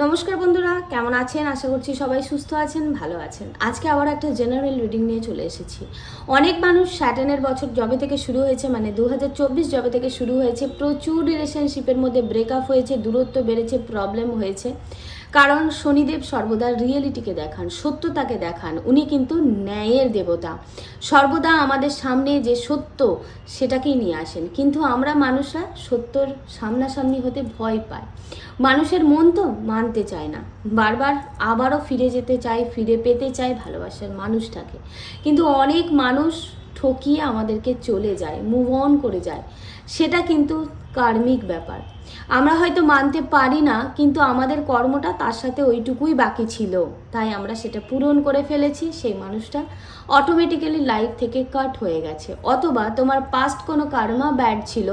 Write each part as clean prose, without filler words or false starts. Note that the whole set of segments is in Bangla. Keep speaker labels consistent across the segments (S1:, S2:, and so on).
S1: নমস্কার বন্ধুরা, কেমন আছেন? আশা করছি সবাই সুস্থ আছেন, ভালো আছেন। আজকে আবার একটা জেনারেল রিডিং নিয়ে চলে এসেছি। অনেক মানুষ স্যাটার্নের বছর যবে থেকে শুরু হয়েছে, মানে 2024 যবে থেকে শুরু হয়েছে, প্রচুর রিলেশনশিপের মধ্যে ব্রেকআপ হয়েছে, দূরত্ব বেড়েছে, প্রবলেম হয়েছে। কারণ শনিদেব সর্বদা রিয়েলিটিকে দেখান, সত্যতাকে দেখান। উনি কিন্তু ন্যায়ের দেবতা, সর্বদা আমাদের সামনে যে সত্য সেটাকেই নিয়ে আসেন। কিন্তু আমরা মানুষরা সত্যর সামনাসামনি হতে ভয় পাই। মানুষের মন তো মানতে চায় না, বারবার আবারও ফিরে যেতে চায়, ফিরে পেতে চায় ভালোবাসার মানুষটাকে। কিন্তু অনেক মানুষ ঠকিয়ে আমাদেরকে চলে যায়, মুভ অন করে যায়। সেটা কিন্তু কার্মিক ব্যাপার। আমরা হয়তো মানতে পারি না, কিন্তু আমাদের কর্মটা তার সাথে ওইটুকুই বাকি ছিল, তাই আমরা সেটা পূরণ করে ফেলেছি। সেই মানুষটা অটোমেটিক্যালি লাইফ থেকে কাট হয়ে গেছে, অথবা তোমার পাস্ট কোনো কার্মা ব্যাড ছিল,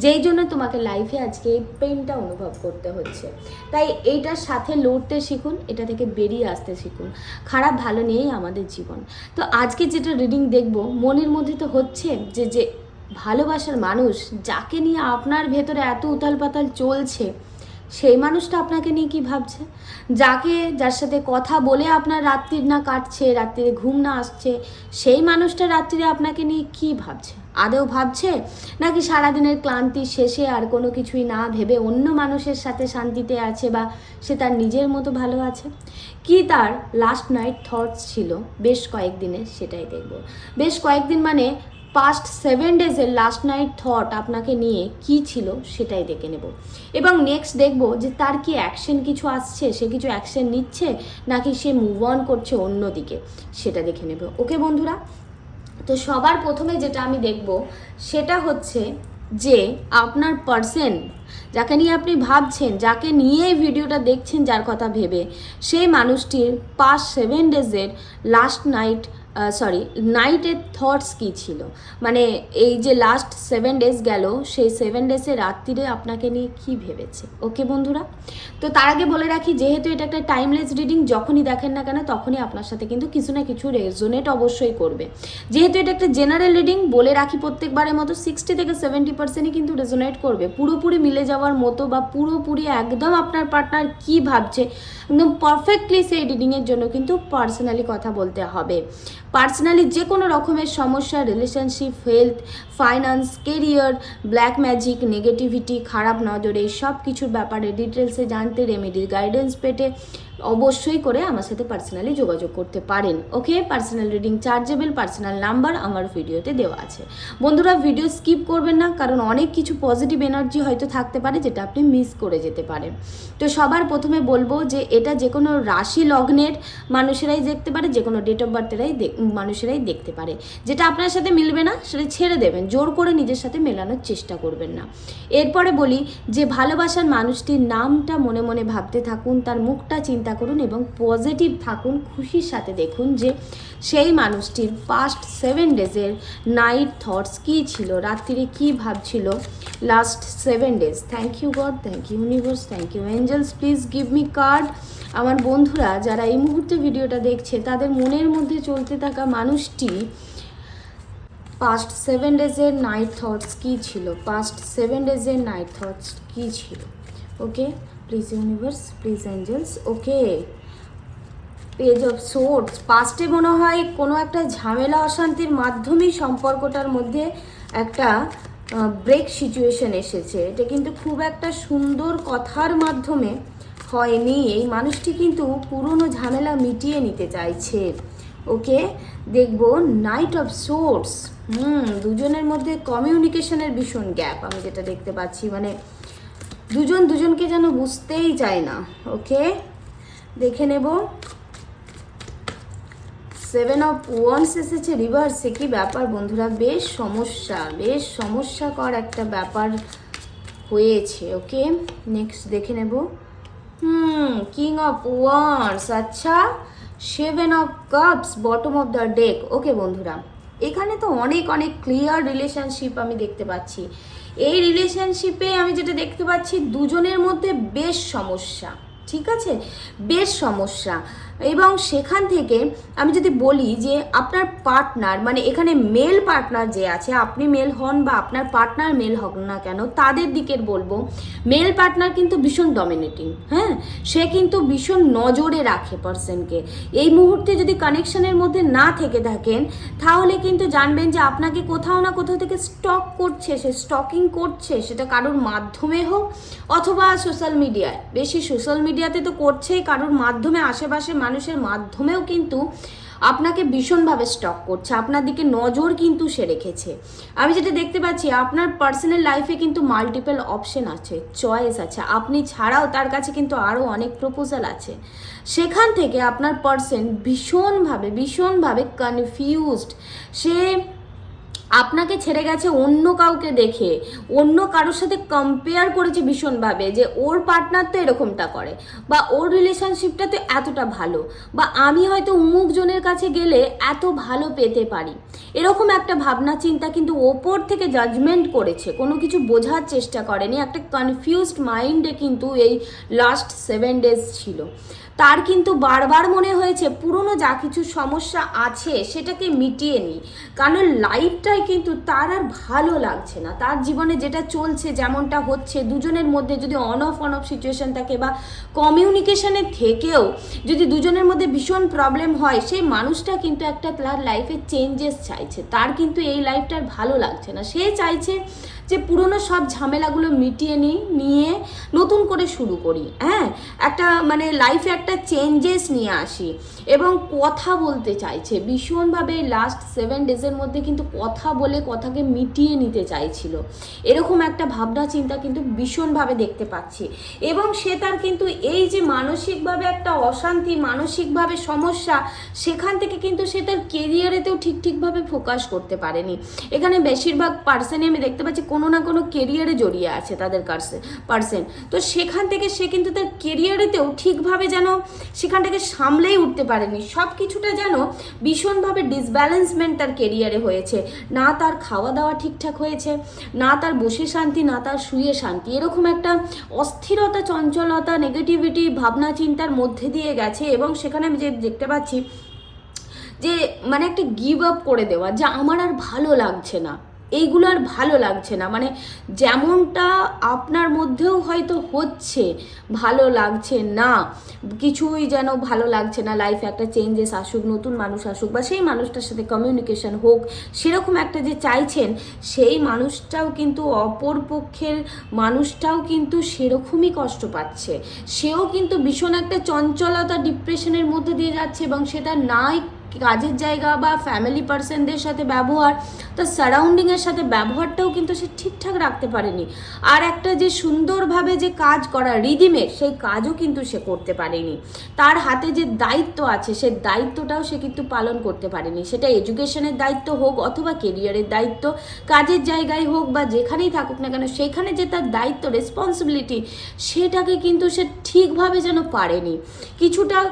S1: যেই জন্য তোমাকে লাইফে আজকে এই পেইনটা অনুভব করতে হচ্ছে। তাই এইটার সাথে লড়তে শিখুন, এটা থেকে বেরিয়ে আসতে শিখুন। খারাপ ভালো নিয়েই আমাদের জীবন। তো আজকে যেটা রিডিং দেখব, মনের মধ্যে তো হচ্ছে যে যে ভালোবাসার মানুষ, যাকে নিয়ে আপনার ভেতরে এত উথাল পাতাল চলছে, সেই মানুষটা আপনাকে নিয়ে কি ভাবছে? যার সাথে কথা বলে আপনার রাত্রির না কাটছে, রাত্রিরে ঘুম না আসছে, সেই মানুষটা রাত্রিরে আপনাকে নিয়ে কি ভাবছে? আদৌ ভাবছে? নাকি সারাদিনের ক্লান্তি শেষে আর কোনো কিছুই না ভেবে অন্য মানুষের সাথে শান্তিতে আছে, বা সে তার নিজের মতো ভালো আছে? কি তার লাস্ট নাইট থটস ছিল বেশ কয়েকদিনে, সেটাই দেখব। বেশ কয়েকদিন মানে পাস্ট 7 ডেজের লাস্ট নাইট থট আপনাকে নিয়ে কি ছিল সেটাই দেখে নেব। এবং নেক্সট দেখব যে তার কি অ্যাকশন কিছু আসছে, সে কিছু অ্যাকশন নিচ্ছে, নাকি সে মুভ অন করছে অন্যদিকে, সেটা দেখে নেব। ওকে বন্ধুরা, তো সবার প্রথমে যেটা আমি দেখব সেটা হচ্ছে যে আপনার পার্সন, যাকে নিয়ে আপনি ভাবছেন, যাকে নিয়ে এই ভিডিওটা দেখছেন, যার কথা ভেবে, সেই মানুষটির পাস্ট 7 ডেজের লাস্ট নাইটের থটস কী ছিল। মানে এই যে লাস্ট 7 ডেজ গেল, সেই 7 ডেজে রাত্রিরে আপনাকে নিয়ে কি ভেবেছে। ওকে বন্ধুরা, তো তার আগে বলে রাখি, যেহেতু এটা একটা টাইমলেস রিডিং, যখনই দেখেন না কেন তখনই আপনার সাথে কিন্তু কিছু না কিছু রেজোনেট অবশ্যই করবে। যেহেতু এটা একটা জেনারেল রিডিং, বলে রাখি প্রত্যেকবারের মতো 60 থেকে 70%ই কিন্তু রেজোনেট করবে। পুরোপুরি মিলে যাওয়ার মতো বা পুরোপুরি একদম আপনার পার্টনার কি ভাবছে একদম পারফেক্টলি সেই রিডিংয়ের জন্য কিন্তু পার্সোনালি কথা বলতে হবে। পার্সোনালি যে কোনো রকমের সমস্যা, relationship, health, finance, career, black magic, negativity, খারাপ নজর, এই সব কিছুর ব্যাপারে ডিটেলসে জানতে, রেমেডির গাইডেন্স পেতে অবশ্যই করে আমার সাথে পার্সোনালি যোগাযোগ করতে পারেন। Okay, personal reading chargeable, personal number আমার ভিডিওতে দেওয়া আছে। বন্ধুরা, ভিডিও স্কিপ করবেন না, কারণ অনেক কিছু পজিটিভ এনার্জি হয়তো থাকতে পারে যেটা আপনি মিস করে যেতে পারেন। তো সবার প্রথমে বলবো যে এটা যে কোনো রাশি লগ্নের মানুষেরাই দেখতে পারে, যে কোনো ডেট অফ বার্থেরাই মানুষেরাই দেখতে পারে। যেটা আপনার সাথে মিলবে না সেটা ছেড়ে দেবেন, জোর করে নিজের সাথে মেলানোর চেষ্টা করবেন না। এরপরে বলি যে ভালোবাসার মানুষটির নামটা মনে মনে ভাবতে থাকুন, তার মুখটা চিন্তা করুন এবং পজিটিভ থাকুন, খুশির সাথে দেখুন যে সেই মানুষটির পাস্ট 7 ডেজের নাইট থটস কী ছিল, রাত্রিরে কী ভাবছিল last 7 days. Thank you God, thank you universe, thank you angels, please give me card. আমার বন্ধুরা যারা এই মুহূর্তে ভিডিওটা দেখছে, তাদের মনের মধ্যে চলতে থাকা মানুষটি পাস্ট 7 ডেজের নাইট থটস কী ছিল, পাস্ট 7 ডেজের নাইট থটস কী ছিল। Okay, please universe, please angels. Okay, page of swords. পাস্টে মনে হয় কোনো একটা ঝামেলা অশান্তির মাধ্যমেই সম্পর্কটার মধ্যে একটা ব্রেক সিচুয়েশন এসেছে। এটা কিন্তু খুব একটা সুন্দর কথার মাধ্যমে হয়নি। এই মানুষটি কিন্তু পুরনো ঝামেলা মিটিয়ে নিতে চাইছে। ওকে, দেখবো নাইট অফ সোর্স। দুজনের মধ্যে কমিউনিকেশনের ভীষণ গ্যাপ আমি যেটা দেখতে পাচ্ছি, মানে দুজন দুজনকে যেন বুঝতেই চায় না। ওকে, দেখে নেব। 7 অফ ওয়ান্স এসেছে রিভার্সে। কি ব্যাপার বন্ধুরা, বেশ সমস্যাকর একটা ব্যাপার হয়েছে। ওকে, নেক্সট দেখে নেব। কিং অফ ওয়ান্স, আচ্ছা 7 of cups, bottom of the deck. Okay বন্ধুরা, এখানে তো অনেক ক্লিয়ার রিলেশনশিপ আমি দেখতে পাচ্ছি। এই রিলেশনশিপে আমি যেটা দেখতে পাচ্ছি, দুজনের মধ্যে বেশ সমস্যা। ঠিক আছে, বেশ সমস্যা। এবং সেখান থেকে আমি যদি বলি যে আপনার পার্টনার, মানে এখানে মেল পার্টনার যে আছে, আপনি মেল হন বা আপনার পার্টনার মেল হোক না কেন, তাদের দিকের বলবো মেল পার্টনার কিন্তু ভীষণ ডমিনেটিং। হ্যাঁ, সে কিন্তু ভীষণ নজরে রাখে পার্সনকে। এই মুহূর্তে যদি কানেকশনের মধ্যে না থেকে থাকেন তাহলে কিন্তু জানবেন যে আপনাকে কোথাও না কোথাও থেকে স্টক করছে, সে স্টকিং করছে, সেটা কারোর মাধ্যমে হোক অথবা সোশ্যাল মিডিয়ায়। বেশি সোশ্যাল মিডিয়াতে তো করছেই, কারোর মাধ্যমে, আশেপাশে মানুষের মাধ্যমেও কিন্তু আপনাকে ভীষণভাবে স্টক করছে, আপনার দিকে নজর কিন্তু সে রেখেছে। আমি যেটা দেখতে পাচ্ছি আপনার পার্সোনাল লাইফে কিন্তু মাল্টিপল অপশন আছে, চয়েস আছে, আপনি ছাড়াও তার কাছে কিন্তু আরও অনেক প্রপোজাল আছে। সেখান থেকে আপনার পার্সন ভীষণভাবে কনফিউজড। সে আপনাকে ছেড়ে গেছে অন্য কাউকে দেখে, অন্য কারোর সাথে কম্পেয়ার করেছে ভীষণভাবে, যে ওর পার্টনার তো এরকমটা করে, বা ওর রিলেশনশিপটা তো এতটা ভালো, বা আমি হয়তো অমুক জনের কাছে গেলে এত ভালো পেতে পারি। এরকম একটা ভাবনা চিন্তা কিন্তু ওপর থেকে জাজমেন্ট করেছে, কোনো কিছু বোঝার চেষ্টা করেনি, একটা কনফিউজড মাইন্ডে কিন্তু এই লাস্ট 7 days ছিল। তার কিন্তু বারবার মনে হয়েছে পুরনো যা কিছু সমস্যা আছে সেটাকে মিটিয়ে নিই, কারণ লাইফটাই কিন্তু তার আর ভালো লাগছে না। তার জীবনে যেটা চলছে, যেমনটা হচ্ছে, দুজনের মধ্যে যদি অন অফ সিচুয়েশন থাকে বা কমিউনিকেশনের থেকেও যদি দুজনের মধ্যে ভীষণ প্রবলেম হয়, সেই মানুষটা কিন্তু একটা তার লাইফে চেঞ্জেস চাইছে। তার কিন্তু এই লাইফটার ভালো লাগছে না, সে চাইছে যে পুরনো সব ঝামেলাগুলো মিটিয়ে নিয়ে নতুন করে শুরু করি। হ্যাঁ, একটা মানে লাইফে একটা চেঞ্জেস নিয়ে আসি, এবং কথা বলতে চাইছে ভীষণভাবে। লাস্ট 7 days মধ্যে কিন্তু কথা বলে কথাকে মিটিয়ে নিতে চাইছিল, এরকম একটা ভাবনা চিন্তা কিন্তু ভীষণভাবে দেখতে পাচ্ছি। এবং সে তার কিন্তু এই যে মানসিকভাবে একটা অশান্তি, মানসিকভাবে সমস্যা, সেখান থেকে কিন্তু সে তার কেরিয়ারেতেও ঠিকভাবে ফোকাস করতে পারেনি। এখানে বেশিরভাগ পার্সনই আমি দেখতে পাচ্ছি কোনো না কোনো কেরিয়ারে জড়িয়ে আছে তাদের পার্সন। তো সেখান থেকে সে কিন্তু তার কেরিয়ারেতেও ঠিকভাবে যেন সেখান থেকে সামলেই উঠতে পারেনি, সব কিছুটা যেন ভীষণভাবে ডিসব্যালেন্সমেন্ট তার কেরিয়ারে হয়েছে। না তার খাওয়া দাওয়া ঠিকঠাক হয়েছে, না তার বসে শান্তি, না তার শুয়ে শান্তি, এরকম একটা অস্থিরতা, চঞ্চলতা, নেগেটিভিটি ভাবনা চিন্তার মধ্যে দিয়ে গেছে। এবং সেখানে আমি যে দেখতে পাচ্ছি যে মানে একটা গিভ আপ করে দেওয়া, যে আমার আর ভালো লাগছে না, এইগুলো আর ভালো লাগছে না, মানে যেমনটা আপনার মধ্যেও হয়তো হচ্ছে, ভালো লাগছে না, কিছুই যেন ভালো লাগছে না, লাইফে একটা চেঞ্জেস আসুক, নতুন মানুষ আসুক, বা সেই মানুষটার সাথে কমিউনিকেশন হোক, সেরকম একটা যে চাইছেন, সেই মানুষটাও কিন্তু অপর পক্ষের মানুষটাও কিন্তু সেরকমই কষ্ট পাচ্ছে। সেও কিন্তু ভীষণ একটা চঞ্চলতা, ডিপ্রেশনের মধ্যে দিয়ে যাচ্ছে, এবং সেটা নাই কাজের জায়গা বা ফ্যামিলি পার্সনদের সাথে ব্যবহার, তার সারাউন্ডিংয়ের সাথে ব্যবহারটাও কিন্তু সে ঠিকঠাক রাখতে পারেনি। আর একটা যে সুন্দরভাবে যে কাজ করা রিদিমের, সেই কাজও কিন্তু সে করতে পারেনি। তার হাতে যে দায়িত্ব আছে, সেই দায়িত্বটাও সে কিন্তু পালন করতে পারেনি, সেটা এডুকেশনের দায়িত্ব হোক অথবা কেরিয়ারের দায়িত্ব, কাজের জায়গায় হোক বা যেখানেই থাকুক না কেন, সেখানে যে তার দায়িত্ব, রেসপন্সিবিলিটি, সেটাকে কিন্তু সে ঠিকভাবে যেন পারেনি।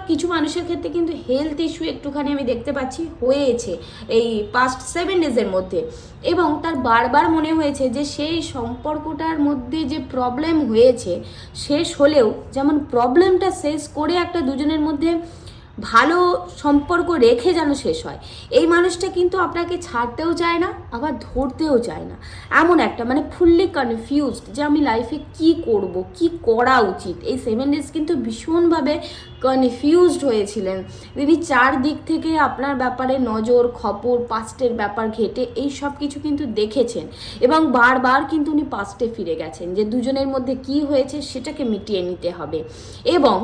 S1: কিছু মানুষের ক্ষেত্রে কিন্তু হেলথ ইস্যু একটুখানি আমি দেখতে পাচ্ছি হয়েছে এই পাস্ট 7 days মধ্যে। এবং তার বারবার মনে হয়েছে যে সেই সম্পর্কটার মধ্যে যে প্রবলেম হয়েছে, শেষ হলেও যেমন প্রবলেমটা শেষ করে একটা দুজনের মধ্যে ভালো সম্পর্ক রেখে যেন শেষ হয়। এই মানুষটা কিন্তু আপনাকে ছাড়তেও চায় না, আবার ধরতেও চায় না, এমন একটা মানে ফুললি কনফিউজড যে আমি লাইফে কি করব, কি করা উচিত। এই 7 days কিন্তু ভীষণভাবে কনফিউজড হয়েছিলেন তিনি। চারদিক থেকে আপনার ব্যাপারে নজর, খবর, পাস্টের ব্যাপার ঘেটে এই সব কিছু কিন্তু দেখেছেন, এবং বারবার কিন্তু উনি পাস্টে ফিরে গেছেন যে দুজনের মধ্যে কি হয়েছে সেটাকে মিটিয়ে নিতে হবে। এবং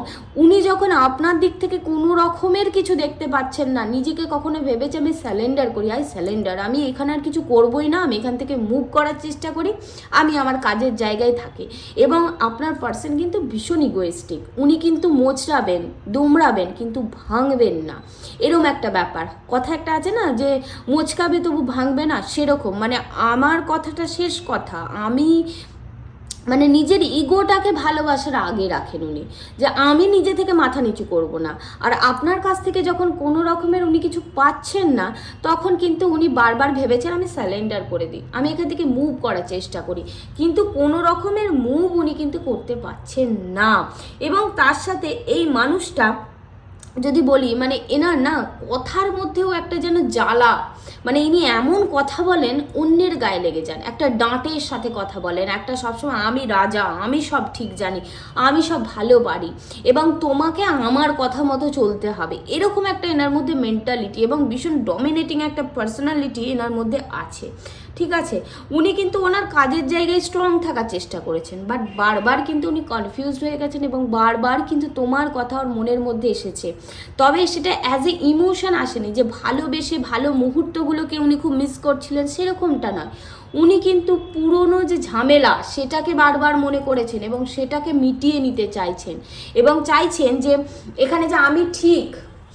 S1: উনি যখন আপনার দিক থেকে কোনো রকমের কিছু দেখতে পাচ্ছেন না, নিজেকে কখনো ভেবেছে আমি স্যালেন্ডার করি, আমি এখানে আর কিছু করবই না, আমি এখান থেকে মুভ করার চেষ্টা করি, আমি আমার কাজের জায়গায় থাকি। এবং আপনার পার্সন কিন্তু ভীষণ ইগোয়েস্টিক, উনি কিন্তু মোচড়াবেন, দুমড়াবেন, কিন্তু ভাঙবেন না, এরম একটা ব্যাপার। কথা একটা আছে না যে মোচকাবে তবু ভাঙবে না, সেরকম মানে আমার কথাটা শেষ কথা, আমি মানে নিজের ইগোটাকে ভালোবাসার আগে রাখেন উনি, যে আমি নিজে থেকে মাথা নিচু করব না। আর আপনার কাছ থেকে যখন কোনো রকমের উনি কিছু পাচ্ছেন না, তখন কিন্তু উনি বারবার ভেবেছেন আমি স্যালেন্ডার করে দিই, আমি এখান থেকে মুভ করার চেষ্টা করি, কিন্তু কোনো রকমের মুভ উনি কিন্তু করতে পারছেন না। এবং তার সাথে এই মানুষটা যদি বলি মানে এনার না কথার মধ্যেও একটা যেন জ্বালা, মানে ইনি এমন কথা বলেন অন্যের গায়ে লেগে যান, একটা ডাঁটের সাথে কথা বলেন, একটা সবসময় আমি রাজা, আমি সব ঠিক জানি, আমি সব ভালো পারি এবং তোমাকে আমার কথা মতো চলতে হবে, এরকম একটা এনার মধ্যে মেন্টালিটি এবং ভীষণ ডমিনেটিং একটা পার্সোনালিটি এনার মধ্যে আছে। ঠিক আছে, উনি কিন্তু ওনার কাজের জায়গায় স্ট্রং থাকার চেষ্টা করেছেন, বাট বারবার কিন্তু উনি কনফিউজড হয়ে গেছেন এবং বারবার কিন্তু তোমার কথা ওর মনের মধ্যে এসেছে, তবে সেটা অ্যাজ এ ইমোশন আসেনি যে ভালোবেসে ভালো মুহূর্তগুলোকে উনি খুব মিস করছিলেন, সেরকমটা নয়। উনি কিন্তু পুরনো যে ঝামেলা সেটাকে বারবার মনে করেছেন এবং সেটাকে মিটিয়ে নিতে চাইছেন এবং চাইছেন যে এখানে যে আমি ঠিক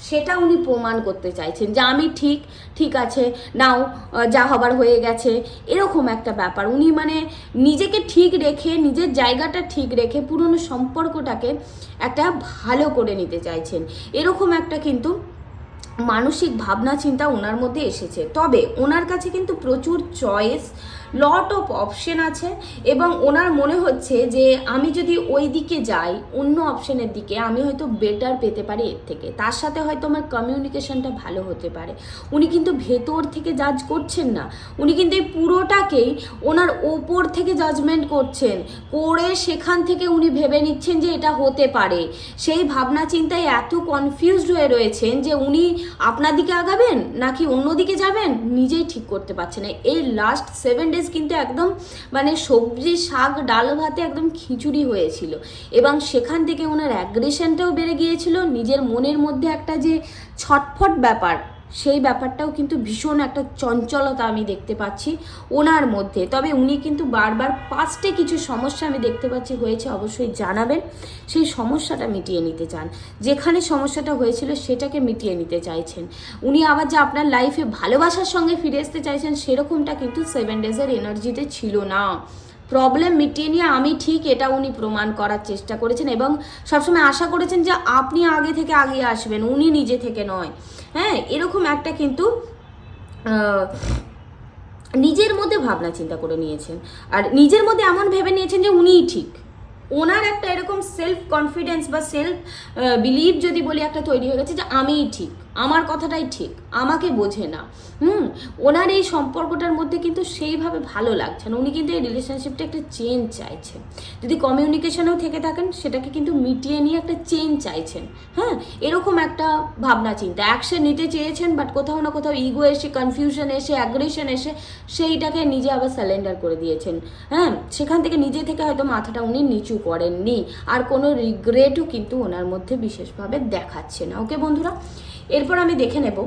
S1: সেটা উনি প্রমাণ করতে চাইছেন যে আমি ঠিক, ঠিক আছে নাও যা হবার হয়ে গেছে, এরকম একটা ব্যাপার। উনি মানে নিজেকে ঠিক রেখে, নিজের জায়গাটা ঠিক রেখে পুরনো সম্পর্কটাকে একটা ভালো করে নিতে চাইছেন, এরকম একটা কিন্তু মানসিক ভাবনা চিন্তা ওনার মধ্যে এসেছে। তবে ওনার কাছে কিন্তু প্রচুর চয়েস, লট অফ অপশন আছে এবং ওনার মনে হচ্ছে যে আমি যদি ওই দিকে যাই অন্য অপশনের দিকে আমি হয়তো বেটার পেতে পারি এর থেকে, তার সাথে হয়তো আমার কমিউনিকেশনটা ভালো হতে পারে। উনি কিন্তু ভেতর থেকে জাজ করছেন না, উনি কিন্তু এই পুরোটাকেই ওনার ওপর থেকে জাজমেন্ট করছেন, করে সেখান থেকে উনি ভেবে নিচ্ছেন যে এটা হতে পারে। সেই ভাবনা চিন্তায় এত কনফিউজড হয়ে রয়েছেন যে উনি আপনার দিকে আগাবেন নাকি অন্যদিকে যাবেন নিজেই ঠিক করতে পারছেন না। এই লাস্ট 7 ডেজ কিন্তু একদম মানে সবজি শাক ডাল ভাতে একদম খিচুড়ি হয়েছিল এবং সেখান থেকে ওনার অ্যাগ্রেশনটাও বেড়ে গিয়েছিল, নিজের মনের মধ্যে একটা যে ছটফট ব্যাপার সেই ব্যাপারটাও কিন্তু ভীষণ একটা চঞ্চলতা আমি দেখতে পাচ্ছি ওনার মধ্যে। তবে উনি কিন্তু বারবার পাস্টে কিছু সমস্যা আমি দেখতে পাচ্ছি হয়েছে, অবশ্যই জানাবেন, সেই সমস্যাটা মিটিয়ে নিতে চান, যেখানে সমস্যাটা হয়েছিল সেটাকে মিটিয়ে নিতে চাইছেন উনি। আবার যে আপনার লাইফে ভালোবাসার সঙ্গে ফিরে আসতে চাইছেন সেরকমটা কিন্তু 7 ডেজের এনার্জিতে ছিল না। প্রবলেম মিটিয়ে নিয়ে আমি ঠিক এটা উনি প্রমাণ করার চেষ্টা করেছেন এবং সবসময় আশা করেছেন যে আপনি আগে থেকে আগিয়ে আসবেন, উনি নিজে থেকে নয়। হ্যাঁ, এরকম একটা কিন্তু নিজের মধ্যে ভাবনা চিন্তা করে নিয়েছেন আর নিজের মধ্যে এমন ভেবে নিয়েছেন যে উনিই ঠিক। ওনার একটা এরকম সেলফ কনফিডেন্স বা সেলফ বিলিভ যদি বলি একটা তৈরি হয়ে গেছে যে আমিই ঠিক, আমার কথাটাই ঠিক, আমাকে বোঝে না। ওনার এই সম্পর্কটার মধ্যে কিন্তু সেইভাবে ভালো লাগছে না, উনি কিন্তু এই রিলেশনশিপটা একটা চেঞ্জ চাইছেন। যদি কমিউনিকেশনেও থেকে থাকেন সেটাকে কিন্তু মিটিয়ে নিয়ে একটা চেঞ্জ চাইছেন। হ্যাঁ, এরকম একটা ভাবনা চিন্তা, অ্যাকশন নিতে চেয়েছেন বাট কোথাও না কোথাও ইগো এসে, কনফিউশন এসে, অ্যাগ্রেশন এসে সেইটাকে নিজে আবার স্যালেন্ডার করে দিয়েছেন। হ্যাঁ, সেখান থেকে নিজে থেকে হয়তো মাথাটা উনি নিচু করেননি আর কোনো রিগ্রেটও কিন্তু ওনার মধ্যে বিশেষভাবে দেখাচ্ছে না। ওকে বন্ধুরা, এরপর আমি দেখে নেব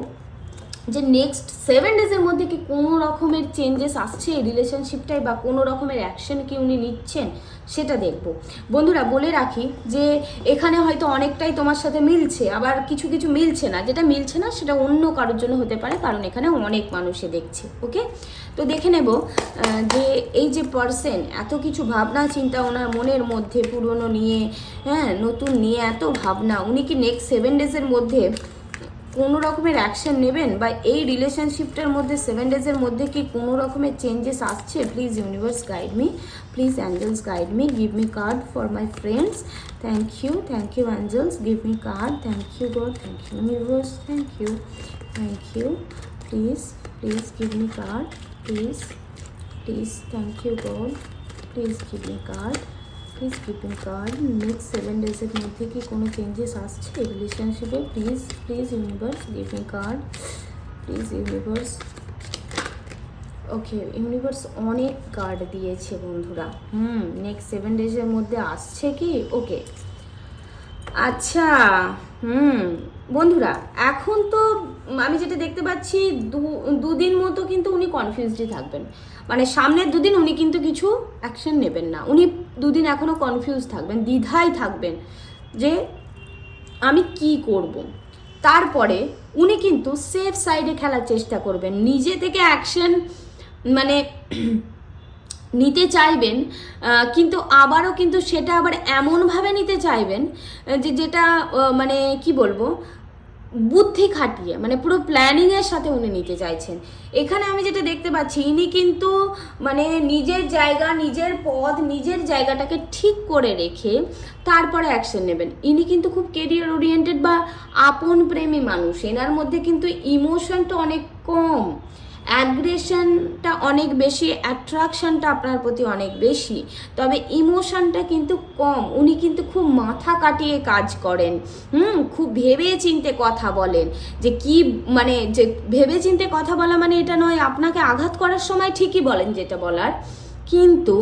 S1: যে নেক্সট 7 ডেজের মধ্যে কি কোনো রকমের চেঞ্জেস আসছে এই রিলেশনশিপটায় বা কোনো রকমের অ্যাকশন কি উনি নিচ্ছেন সেটা দেখব। বন্ধুরা বলে রাখি যে এখানে হয়তো অনেকটাই তোমার সাথে মিলছে, আবার কিছু কিছু মিলছে না, যেটা মিলছে না সেটা অন্য কারোর জন্য হতে পারে, কারণ এখানে অনেক মানুষে দেখছে। ওকে, তো দেখে নেব যে এই যে পার্সন এত কিছু ভাবনা চিন্তা ওনার মনের মধ্যে পুরনো নিয়ে, হ্যাঁ নতুন নিয়ে এত ভাবনা, উনি কি নেক্সট 7 ডেজের মধ্যে কোনো রকমের অ্যাকশন নেবেন বা এই রিলেশনশিপটার মধ্যে 7 ডেজের মধ্যে কি কোনো রকমের চেঞ্জেস আসছে? Please universe guide me, please angels guide me, give me card for my friends. Thank you angels, give me card. Thank you God, thank you universe, thank you. Please give me card, please, thank you God, please give me card, next 7 ডেজের মধ্যে কি কোনো চেঞ্জেস আসছে রিলেশনশিপে? Please universe give me card, please universe. Okay, universe অনেক কার্ড দিয়েছে বন্ধুরা। নেক্সট 7 ডেজের মধ্যে আসছে কি? ওকে, আচ্ছা। বন্ধুরা এখন তো আমি যেটা দেখতে পাচ্ছি দুদিন মতো কিন্তু উনি কনফিউজডই থাকবেন, মানে সামনের দুদিন উনি কিন্তু কিছু অ্যাকশন নেবেন না, উনি দুদিন এখনও কনফিউজ থাকবেন, দ্বিধায় থাকবেন যে আমি কি করব। তারপরে উনি কিন্তু সেফ সাইডে খেলার চেষ্টা করবেন, নিজে থেকে অ্যাকশন মানে নিতে চাইবেন, কিন্তু আবারও কিন্তু সেটা আবার এমনভাবে নিতে চাইবেন যে যেটা মানে কি বলবো, বুদ্ধি খাটিয়ে মানে পুরো প্ল্যানিংয়ের সাথে উনি নিতে চাইছেন। এখানে আমি যেটা দেখতে পাচ্ছি, ইনি কিন্তু মানে নিজের জায়গা, নিজের পথ, নিজের জায়গাটাকে ঠিক করে রেখে তারপরে অ্যাকশন নেবেন। ইনি কিন্তু খুব কেরিয়ার ওরিয়েন্টেড বা আপন প্রেমী মানুষ। এনার মধ্যে কিন্তু ইমোশনটা অনেক কম, অ্যাগ্রেশনটা অনেক বেশি, অ্যাট্রাকশনটা আপনার প্রতি অনেক বেশি, তবে ইমোশনটা কিন্তু কম। উনি কিন্তু খুব মাথা কাটিয়ে কাজ করেন, খুব ভেবে চিনতে কথা বলেন। যে কি মানে যে ভেবে চিনতে কথা বলা মানে এটা নয় আপনাকে আঘাত করার সময় ঠিকই বলেন যেটা বলার, কিন্তু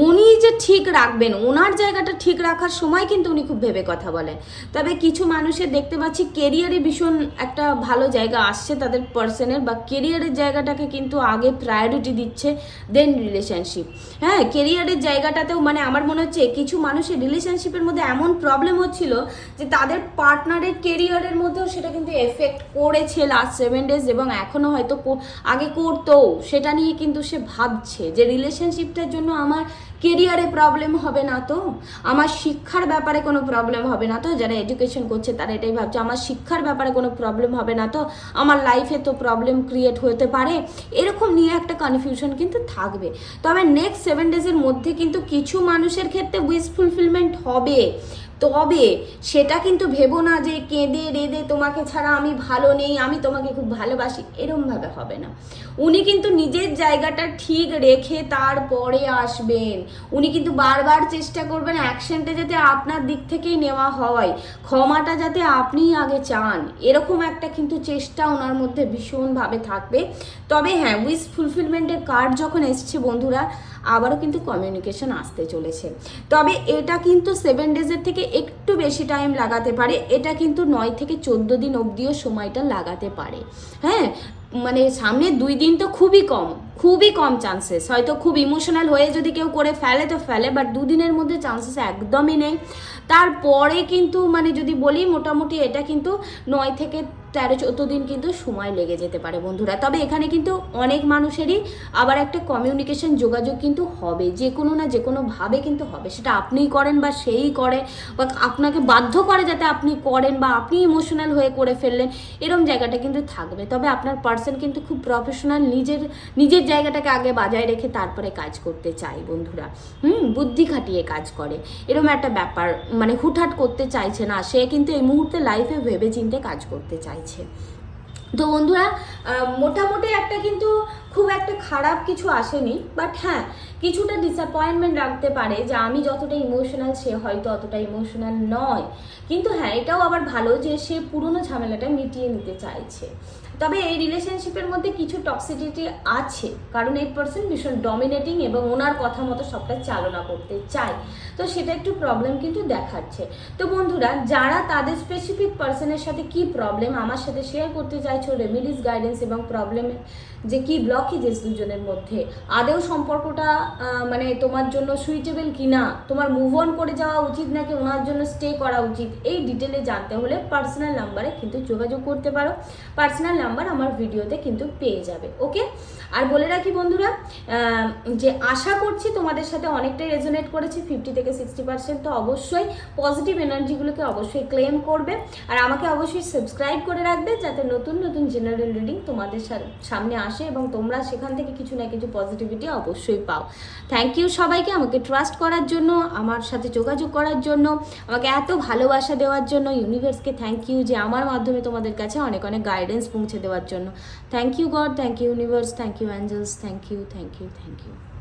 S1: উনি যে ঠিক রাখবেন, ওনার জায়গাটা ঠিক রাখার সময় কিন্তু উনি খুব ভেবে কথা বলেন। তবে কিছু মানুষের দেখতে পাচ্ছি কেরিয়ারে ভীষণ একটা ভালো জায়গা আসছে তাদের পার্সনের, বা কেরিয়ারের জায়গাটাকে কিন্তু আগে প্রায়োরিটি দিচ্ছে দেন রিলেশনশিপ। হ্যাঁ, কেরিয়ারের জায়গাটাতেও মানে আমার মনে হচ্ছে কিছু মানুষের রিলেশনশিপের মধ্যে এমন প্রবলেম হচ্ছিল যে তাদের পার্টনারের কেরিয়ারের মধ্যেও সেটা কিন্তু এফেক্ট করেছে লাস্ট 7 days, এবং এখনও হয়তো আগে করতো। সেটা নিয়ে কিন্তু সে ভাবছে যে রিলেশনশিপটার জন্য আমার কেরিয়ারে প্রবলেম হবে না তো, আমার শিক্ষার ব্যাপারে কোনো প্রবলেম হবে না তো, যারা এডুকেশন করছে তারা এটাই ভাবছে আমার শিক্ষার ব্যাপারে কোনো প্রবলেম হবে না তো, আমার লাইফে তো প্রবলেম ক্রিয়েট হতে পারে, এরকম নিয়ে একটা কনফিউশন কিন্তু থাকবে। তবে নেক্সট 7 days মধ্যে কিন্তু কিছু মানুষের ক্ষেত্রে উইশ ফুলফিলমেন্ট হবে। তবে সেটা কিন্তু ভেবো না যে কেঁদে রেঁদে তোমাকে ছাড়া আমি ভালো নেই, আমি তোমাকে খুব ভালোবাসি, এরমভাবে হবে না। উনি কিন্তু নিজের জায়গাটা ঠিক রেখে তারপরে আসবেন। উনি কিন্তু বারবার চেষ্টা করবেন অ্যাকশনটা যাতে আপনার দিক থেকেই নেওয়া হয়, ক্ষমাটা যাতে আপনিই আগে চান, এরকম একটা কিন্তু চেষ্টা ওনার মধ্যে ভীষণভাবে থাকবে। তবে হ্যাঁ, উইশ ফুলফিলমেন্টের কার্ড যখন এসছে বন্ধুরা, আবারও কিন্তু কমিউনিকেশন আসতে চলেছে। তবে এটা কিন্তু 7 days থেকে একটু বেশি টাইম লাগাতে পারে, এটা কিন্তু 9 থেকে 14 দিন অবধিও সময়টা লাগাতে পারে। হ্যাঁ, মানে সামনে 2 দিন তো খুবই কম চান্সেস, হয়তো খুব ইমোশনাল হয়ে যদি কেউ করে ফেলে তো ফেলে, বাট 2 দিনের মধ্যে চান্সেস একদমই নেই। তারপরে কিন্তু মানে যদি বলি মোটামুটি এটা কিন্তু 9 থেকে 13-14 দিন কিন্তু সময় লেগে যেতে পারে বন্ধুরা। তবে এখানে কিন্তু অনেক মানুষেরই আবার একটা কমিউনিকেশন যোগাযোগ কিন্তু হবে, যে কোনো না যে কোনোভাবে কিন্তু হবে, সেটা আপনিই করেন বা সেই করে বা আপনাকে বাধ্য করে যাতে আপনি করেন, বা আপনি ইমোশনাল হয়ে করে ফেললেন, এরম জায়গাটা কিন্তু থাকবে। তবে আপনার পার্সন কিন্তু খুব প্রফেশনাল, নিজের জায়গাটাকে আগে বজায় রেখে তারপরে কাজ করতে চাই বন্ধুরা। বুদ্ধি খাটিয়ে কাজ করে, এরকম একটা ব্যাপার, মানে হুটহাট করতে চাইছে না সে, কিন্তু এই মুহূর্তে লাইফে ভেবে চিন্তে কাজ করতে চাইছে। তো বন্ধুরা, মোটামুটি একটা কিন্তু খুব একটা খারাপ কিছু আসেনি, বাট হ্যাঁ কিছুটা ডিসঅ্যাপয়েন্টমেন্ট রাখতে পারে যে আমি যতটা ইমোশনাল সে হয়তো অতটা ইমোশনাল নয়। কিন্তু হ্যাঁ, এটাও আবার ভালো যে সে পুরনো ঝামেলাটা মিটিয়ে নিতে চাইছে। তবে এই রিলেশনশিপের মধ্যে কিছু টক্সিসিটি আছে, কারণ এই পার্সন ভীষণ ডমিনেটিং এবং ওনার কথা মতো সবটা চালনা করতে চায়, তো সেটা একটু প্রবলেম কিন্তু দেখাচ্ছে। তো বন্ধুরা, যারা তাদের স্পেসিফিক পার্সনের সাথে কি প্রবলেম আমার সাথে শেয়ার করতে চাইছো, রেমেডিস, গাইডেন্স এবং প্রবলেমের যে কি ব্লকেজেস দুজনের মধ্যে, আদেও সম্পর্কটা মানে তোমার জন্য সুইটেবল কি না, তোমার মুভ অন করে যাওয়া উচিত নাকি ওনার জন্য স্টে করা উচিত, এই ডিটেলে জানতে হলে পার্সোনাল নাম্বারে কিন্তু যোগাযোগ করতে পারো। পার্সোনাল নাম্বার আমার ভিডিওতে কিন্তু পেয়ে যাবে। ওকে, আর বলে রাখি বন্ধুরা যে আশা করছি তোমাদের সাথে অনেকটাই রেজোনেট করেছে, 50 থেকে 60%। তো অবশ্যই পজিটিভ এনার্জিগুলোকে অবশ্যই ক্লেম করবে, আর আমাকে অবশ্যই সাবস্ক্রাইব করে রাখবে যাতে নতুন নতুন জেনারেল রিডিং তোমাদের সামনে আসে এবং তোমরা সেখান থেকে কিছু না কিছু পজিটিভিটি অবশ্যই পাও। থ্যাংক ইউ সবাইকে আমাকে ট্রাস্ট করার জন্য, আমার সাথে যোগাযোগ করার জন্য, আমাকে এত ভালোবাসা দেওয়ার জন্য। ইউনিভার্সকে থ্যাংক ইউ যে আমার মাধ্যমে তোমাদের কাছে অনেক অনেক গাইডেন্স পৌঁছে দেওয়ার জন্য। Thank you God, thank you universe, thank you angels, thank you, thank you, thank you.